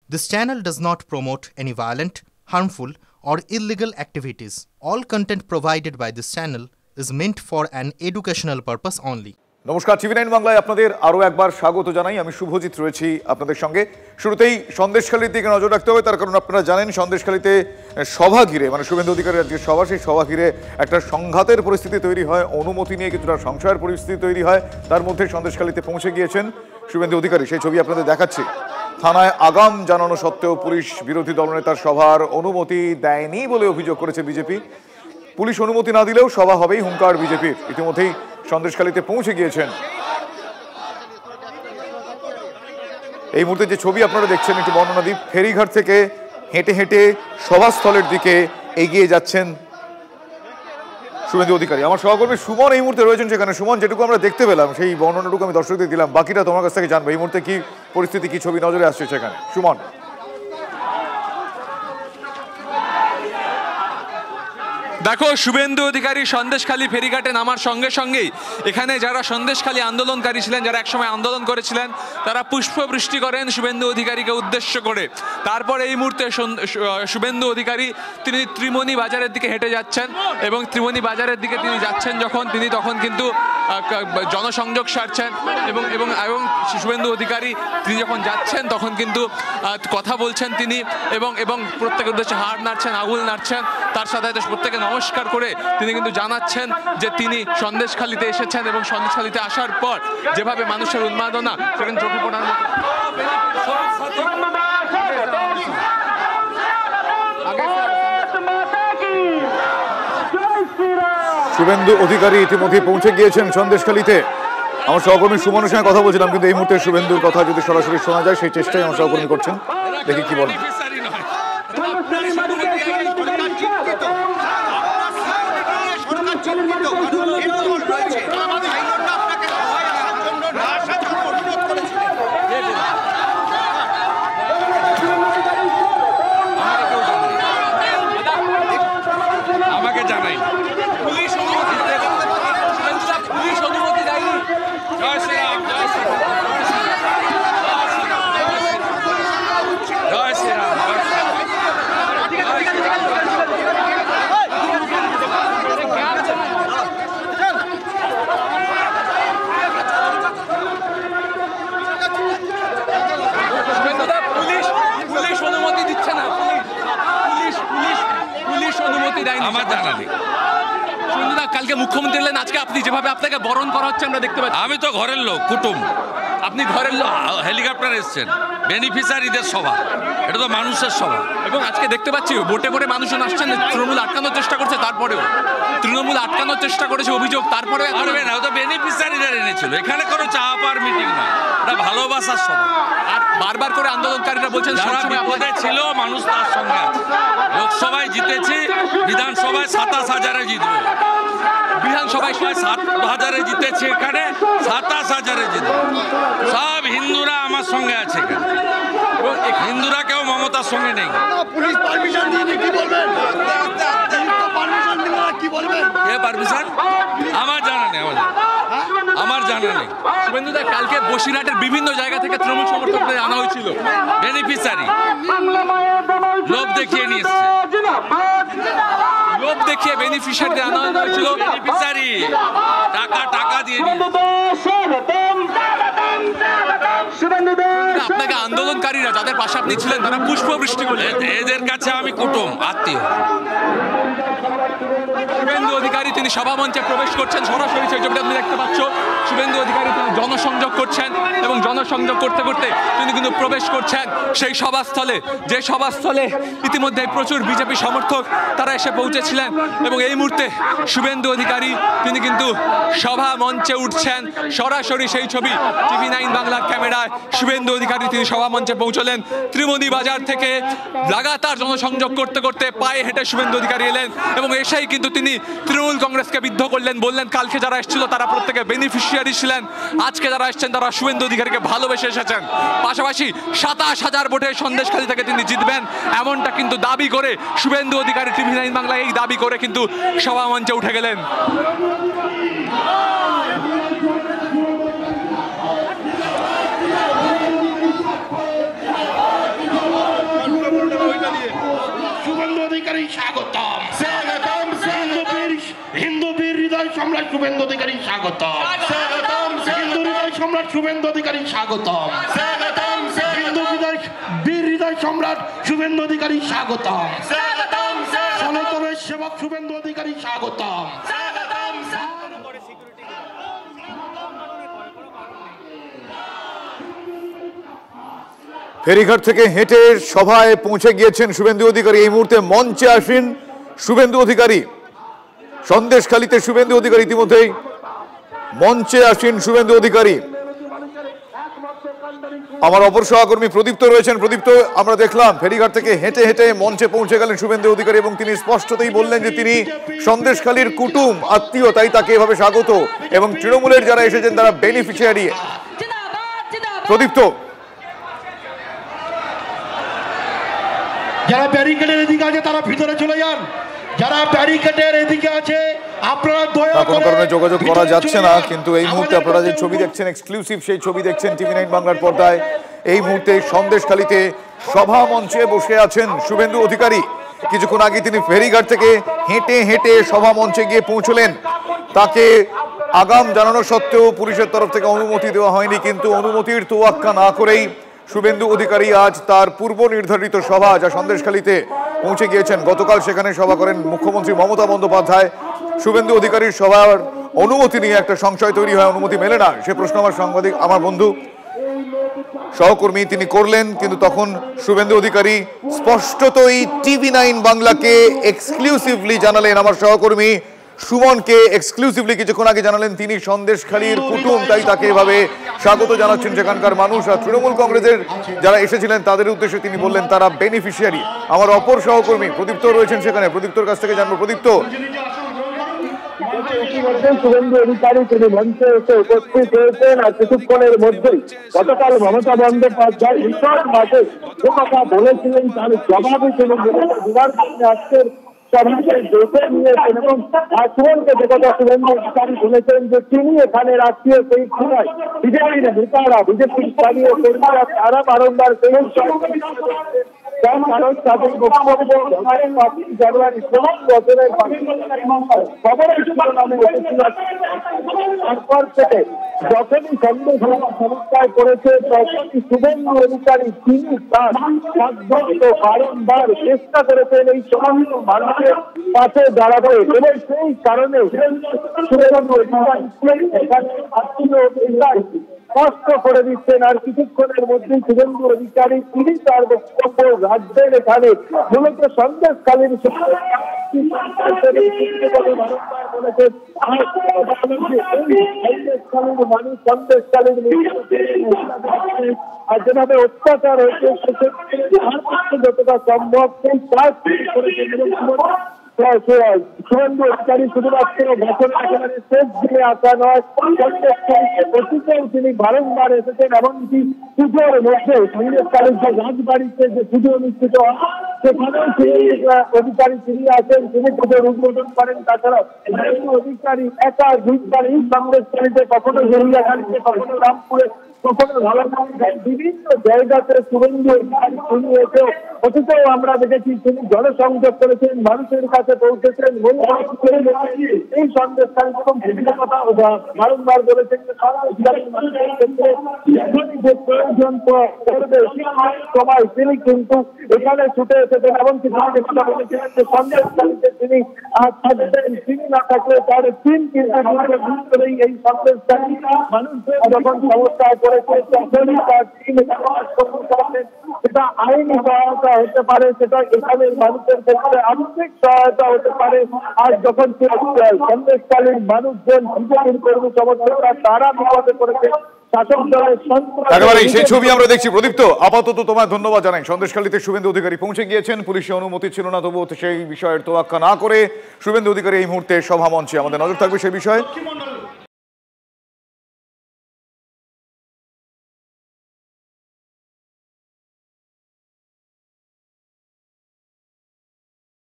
This channel does not promote any violent, harmful, or illegal activities. All content provided by this channel is meant for an educational purpose only. নমস্কার, টিভি9 বাংলায় আপনাদের আরও একবার স্বাগত জানাই। আমি শুভজিৎ রয়েছি আপনাদের সঙ্গে। শুরুতেই সন্দেশখালীর দিকে নজর রাখতে হবে, তার কারণ আপনারা জানেন সন্দেশখালীতে সভা ঘিরে, মানে শুভেন্দু অধিকারীর আজকে সভা, সেই সভা ঘিরে একটা সংঘাতের পরিস্থিতি তৈরি হয়, অনুমতি নিয়ে কিছুটা সংশয়ের পরিস্থিতি তৈরি হয়। তার মধ্যে সন্দেশখালীতে পৌঁছে গিয়েছেন শুভেন্দু অধিকারী, সেই ছবি আপনাদের দেখাচ্ছি। থানায় আগাম জানানো সত্ত্বেও পুলিশ বিরোধী দলনেতার সভার অনুমতি দেয়নি বলে অভিযোগ করেছে বিজেপি। পুলিশ অনুমতি না দিলেও সভা হবেই হুঙ্কার বিজেপির। ইতিমধ্যেই সন্দেশখালীতে পৌঁছে গিয়েছেন। এই মুহূর্তে যে ছবি আপনারা দেখছেন, একটু বর্ণনা দিই। ফেরিঘাট থেকে হেঁটে হেঁটে সভাস্থলের দিকে এগিয়ে যাচ্ছেন শুভেন্দু অধিকারী। আমার সহকর্মী সুমন এই মুহূর্তে রয়েছেন সেখানে। সুমন, যেটুকু আমরা দেখতে পেলাম সেই বর্ণনাটুকু আমি দর্শকদের দিলাম, বাকিটা তোমার কাছ থেকে জানবো। এই মুহূর্তে কি পরিস্থিতি, কি ছবি নজরে আসছে সেখানে, সুমন? দেখো, শুভেন্দু অধিকারী সন্দেশখালী ফেরিঘাটে নামার সঙ্গে সঙ্গেই এখানে যারা সন্দেশখালী আন্দোলনকারী ছিলেন, যারা একসময় আন্দোলন করেছিলেন, তারা পুষ্পবৃষ্টি করেন শুভেন্দু অধিকারীকে উদ্দেশ্য করে। তারপর এই মুহূর্তে শুভেন্দু অধিকারী তিনি ত্রিমণি বাজারের দিকে হেঁটে যাচ্ছেন, এবং ত্রিমণি বাজারের দিকে তিনি যাচ্ছেন যখন, তিনি তখন কিন্তু জনসংযোগ সারছেন, এবং এবং এবং শুভেন্দু অধিকারী তিনি যখন যাচ্ছেন তখন কিন্তু কথা বলছেন তিনি, এবং এবং প্রত্যেকের উদ্দেশ্যে হাড় নাড়ছেন, আঙুল নাড়ছেন, তার সাথে প্রত্যেকে নমস্কার করে তিনি কিন্তু জানাচ্ছেন যে তিনি সন্দেশখালীতে এসেছেন, এবং সন্দেশখালীতে আসার পর যেভাবে মানুষের উন্মাদনা সেখানে চোখে পড়ার মতো। শুভেন্দু অধিকারী ইতিমধ্যে পৌঁছে গিয়েছেন সন্দেশখালীতে। আমার সহকর্মী সুমনের সঙ্গে কথা বলছিলাম, কিন্তু এই মুহূর্তে শুভেন্দুর কথা যদি সরাসরি শোনা যায় সেই চেষ্টাই আমার সহকর্মী করছেন। দেখি কি বলেন। আমাকে জানাই পুলিশ অনুমতি দেয়নি। জয় শ্রীরাম, জয় শ্রীরাম, জয় শ্রীরাম। পুলিশ অনুমতি দিচ্ছে না, পুলিশ অনুমতি দেয়নি। আমার জানা নেই। শুনুন, কালকে মুখ্যমন্ত্রী এলেন, আজকে আপনি যেভাবে আপনাকে বরণ করা হচ্ছে আমরা দেখতে পাচ্ছি। আমি তো ঘরের লোক, কুটুম। আপনি ঘরের লোক, হেলিকপ্টার এসছেন, বেনিফিশিয়ারিদের সভা, এটা তো মানুষের সভা। এবং আজকে দেখতে পাচ্ছি বোটে করে মানুষজন আসছেন, তৃণমূল আটকানোর চেষ্টা করছে, তারপরেও তৃণমূল আটকানোর চেষ্টা করেছে অভিযোগ, তারপরে পারবে না। ও তো বেনিফিশিয়ারিদের এনেছিল, এখানে কোনো চাওয়া পাওয়ার মিটিং না, এটা ভালোবাসার সভা। আর বারবার করে আন্দোলনকারীরা বলছেন যারা বিপদে ছিল মানুষ তার সঙ্গে আছে। লোকসভায় জিতেছি, বিধানসভায় 27,000-এ জিতবো। বিধানসভায় 7,000-এ জিতেছি, এখানে 27,000-এ জিতবো। সব হিন্দুরা আমার সঙ্গে আছে এখানে, হিন্দুরা কেউ মমতার সঙ্গে নেই। পুলিশ পারমিশন দিয়েছে, কি বলবেন? পারমিশন দিলে কি বলবেন? কে পারমিশন? আমার জানা নেই, আমার জানা নেই। শুভেন্দুদা, কালকে বসিরহাটের বিভিন্ন জায়গা থেকে তৃণমূল সমর্থকদের আনা হয়েছিল, বেনিফিশিয়ারি লোভ দেখিয়ে নিয়ে এসছে, লোভ দেখিয়ে বেনিফিশিয়ারিদের আনা হয়েছিল। বেনিফিশিয়ারি টাকা দিয়ে আপনাকে আন্দোলনকারীরা যাদের পাশে আপনি ছিলেন তারা পুষ্পবৃষ্টি করলেন। এদের কাছে আমি কুটুম, আত্মীয়। শুভেন্দু অধিকারী তিনি সভামঞ্চে প্রবেশ করছেন, সরাসরি সেই ছবিটা আপনি দেখতে পাচ্ছ। শুভেন্দু অধিকারী তিনি জনসংযোগ করছেন, এবং জনসংযোগ করতে করতে তিনি কিন্তু প্রবেশ করছেন সেই সভাস্থলে, যে সভাস্থলে ইতিমধ্যে প্রচুর বিজেপি সমর্থক তারা এসে পৌঁছেছিলেন। এবং এই মুহূর্তে শুভেন্দু অধিকারী তিনি কিন্তু সভা মঞ্চে উঠছেন। সরাসরি সেই ছবি টিভি9 বাংলার ক্যামেরায় শুভেন্দু অধিকারী তিনি সভা মঞ্চে পৌঁছলেন। ত্রিমণি বাজার থেকে লাগাতার জনসংযোগ করতে করতে পায়ে হেঁটে শুভেন্দু অধিকারী এলেন, এবং এসেই কিন্তু তিনি তৃণমূল কংগ্রেসকে বিদ্ধ করলেন। বললেন কালকে যারা এসেছিল তারা প্রত্যেকে বেনিফিশিয়ারি ছিলেন, আজকে যারা এসেছেন তারা শুভেন্দু অধিকারীকে ভালোবেসে এসেছেন। পাশাপাশি 27,000 ভোটে সন্দেশখালী থেকে তিনি জিতবেন এমনটা কিন্তু দাবি করে শুভেন্দু অধিকারী টিভি9 বাংলায় এই দাবি করে কিন্তু সভা মঞ্চে উঠে গেলেন। অধিকারী স্বাগতম স্বাগতম হিন্দু বীর হৃদয় সম্রাট শুভেন্দু অধিকারী স্বাগতম স্বাগতম হিন্দু হৃদয় সম্রাট শুভেন্দু অধিকারী স্বাগতম স্বাগতম হিন্দু বীর হৃদয় সম্রাট শুভেন্দু অধিকারী স্বাগতম স্বাগতম সনাতনের সেবক শুভেন্দু অধিকারী স্বাগতম স্বাগতম। ফেরিঘাট থেকে হেঁটে সভায় পৌঁছে গিয়েছেন শুভেন্দু অধিকারী। এই মুহূর্তে মঞ্চে আসেন শুভেন্দু অধিকারী। সন্দেশখালীতে শুভেন্দু অধিকারী ইতিমধ্যেই মঞ্চে আসেন শুভেন্দু অধিকারী। আমার অপর সহকর্মী প্রদীপ্ত রয়েছেন। প্রদীপ্ত, আমরা দেখলাম ফেরিঘাট থেকে হেঁটে হেঁটে মঞ্চে পৌঁছে গেলেন শুভেন্দু অধিকারী এবং তিনি স্পষ্টতই বললেন যে তিনি সন্দেশখালীর কুটুম আত্মীয়, তাই তাকে এভাবে স্বাগত, এবং তৃণমূলের যারা এসেছেন তারা বেনিফিশিয়ারি। প্রদীপ্ত, যারা ব্যারিকেডের এদিকে আছে তারা ভিতরে চলে যান, যারা ব্যারিকেডের এদিকে আছে আপনারা দয়া করে। কোনো কারণে যোগাযোগ করা যাচ্ছে না, কিন্তু এই মুহূর্তে আপনারা যে ছবি দেখছেন এক্সক্লুসিভ সেই ছবি দেখছেন TV9 বাংলার পর্দায়। এই মুহূর্তে সন্দেশখালীতে সভা মঞ্চে বসে আছেন শুভেন্দু অধিকারী। কিছুক্ষণ আগে তিনি ফেরিঘাট থেকে হেঁটে হেঁটে সভা মঞ্চে গিয়ে পৌঁছলেন। তাকে আগাম জানানো সত্ত্বেও পুলিশের তরফ থেকে অনুমতি দেওয়া হয়নি, কিন্তু অনুমতির তোয়াক্কা না করেই শুভেন্দু অধিকারী আজ তার পূর্ব নির্ধারিত সভা যা সন্দেশখালীতে পৌঁছে গিয়েছেন। গতকাল সেখানে সভা করেন মুখ্যমন্ত্রী মমতা বন্দ্যোপাধ্যায়। শুভেন্দু অধিকারীর সভার অনুমতি নিয়ে একটা সংশয় তৈরি হয়, অনুমতি মেলে না, সে প্রশ্ন আমার বন্ধু সহকর্মী তিনি করলেন, কিন্তু তখন শুভেন্দু অধিকারী স্পষ্টতই TV9 বাংলাকে এক্সক্লুসিভলি জানালেন, আমার সহকর্মী সুমনকে এক্সক্লুসিভলি কিছুক্ষণ আগে জানালেন তিনি সন্দেশখালীর কুটুম, তাই তাকে এভাবে স্বাগত জানাচ্ছেন সেখানকার মানুষ। আর তৃণমূল কংগ্রেসের যারা এসেছিলেন তাদের উদ্দেশ্যে তিনি বললেন তারা বেনিফিশিয়ারি। আমার অপর সহকর্মী প্রদীপ্ত রয়েছেন সেখানে, প্রদীপ্তর কাছ থেকে জানবো। প্রদীপ্ত, শুভেন্দু অধিকারী তিনি মঞ্চে এসে উপস্থিত হয়েছেন, আর কিছুক্ষণের মধ্যেই গতকাল মমতা বন্দ্যোপাধ্যায় বিশাল মাঠে যে কথা বলেছিলেন তার জবাবে তিনি দুবার আজকের সভাকে দেখে নিয়েছেন এবং সুমনকে যে কথা শুভেন্দু অধিকারী বলেছেন যে তিনি এখানে রাষ্ট্রীয় সেই খুনায় বিজেপির নেতারা, বিজেপির স্থানীয় কর্মীরা তারা বারংবার সেই কারণ তাদের বক্তব্য জানুয়ারি 16 বছরের খবরের শিরোনামে এসেছিল। তারপর থেকে যখনই সমস্যায় পড়েছে তখনই শুভেন্দু অধিকারী তিনি তার সাধ্যমত বারংবার চেষ্টা করেছেন এই সমস্ত মানুষের পাশে দাঁড়াবে, এবং সেই কারণে শুভেন্দু অধিকারী এখানে স্পষ্ট করে দিচ্ছেন। আর কিছুক্ষণের মধ্যেই শুভেন্দু অধিকারী তিনি তার বক্তব্য রাজ্যের এখানে মূলত সন্দেশখালীর মানুষ সন্দেশখালীর আর যেভাবে অত্যাচার হয়েছে সেক্ষেত্রে যতটা সম্ভব সেই কাজ করেছেন। শুভেন্দু অধিকারী শুধুমাত্র ঘটনা একেবারে শেষ দিনে আসা নয়, অতীতেও তিনি বারংবার এসেছেন, এমনকি পুজোর মধ্যে সন্দেশখালীর যে রাজবাড়িতে যে পুজো অনুষ্ঠিত হয় সেখানেও অধিকারী তিনি আসেন, তিনি পুজোর উদ্বোধন করেন। তাছাড়া অধিকারী একা দুইবার এই সন্দেশখালীতে কখনো জরিয়াখালীতে, কখনো রামপুরে, কখনো বিভিন্ন জায়গাতে শুভেন্দু অধিকারী তিনি এসেও অতীতেও আমরা দেখেছি তিনি জনসংযোগ করেছেন, মানুষের কাছে পৌঁছেছেন। এই সন্দেশখালী এবং বিভিন্ন কথা বারংবার বলেছেন যে সন্দেশখালীর মানুষের ক্ষেত্রে যখনই যে প্রয়োজন পড়বে সময় তিনি কিন্তু এখানে ছুটে এসেছেন। এমনকি তিনি কথা বলেছিলেন যে সন্দেশখালীতে তিনি থাকবেন, তিনি না থাকলে তার টিম কিন্তু এই সন্দেশখালী মানুষদের যখন সমস্যায় পড়েছে তখনই তার টিম সেটা আইনি সহায়তা হতে পারে, সেটা এখানের মানুষের ক্ষেত্রে আর্থিক সহায়তা হতে পারে। আর যখন সন্দেশকালীন মানুষজন বিজেপির কর্মী সমর্থকরা তারা বিপদে পড়েছে, শাসক দলের একেবারেই সেই ছবি আমরা দেখছি। প্রদীপ্ত, আপাতত তোমায় ধন্যবাদ জানাই। সন্দেশখালীতে শুভেন্দু অধিকারী পৌঁছে গিয়েছেন, পুলিশের অনুমতি ছিল না, তবুও সেই বিষয়ের তোয়াক্কা না করে শুভেন্দু অধিকারী এই মুহূর্তে সভা মঞ্চে। আমাদের নজর থাকবে সেই বিষয়ে।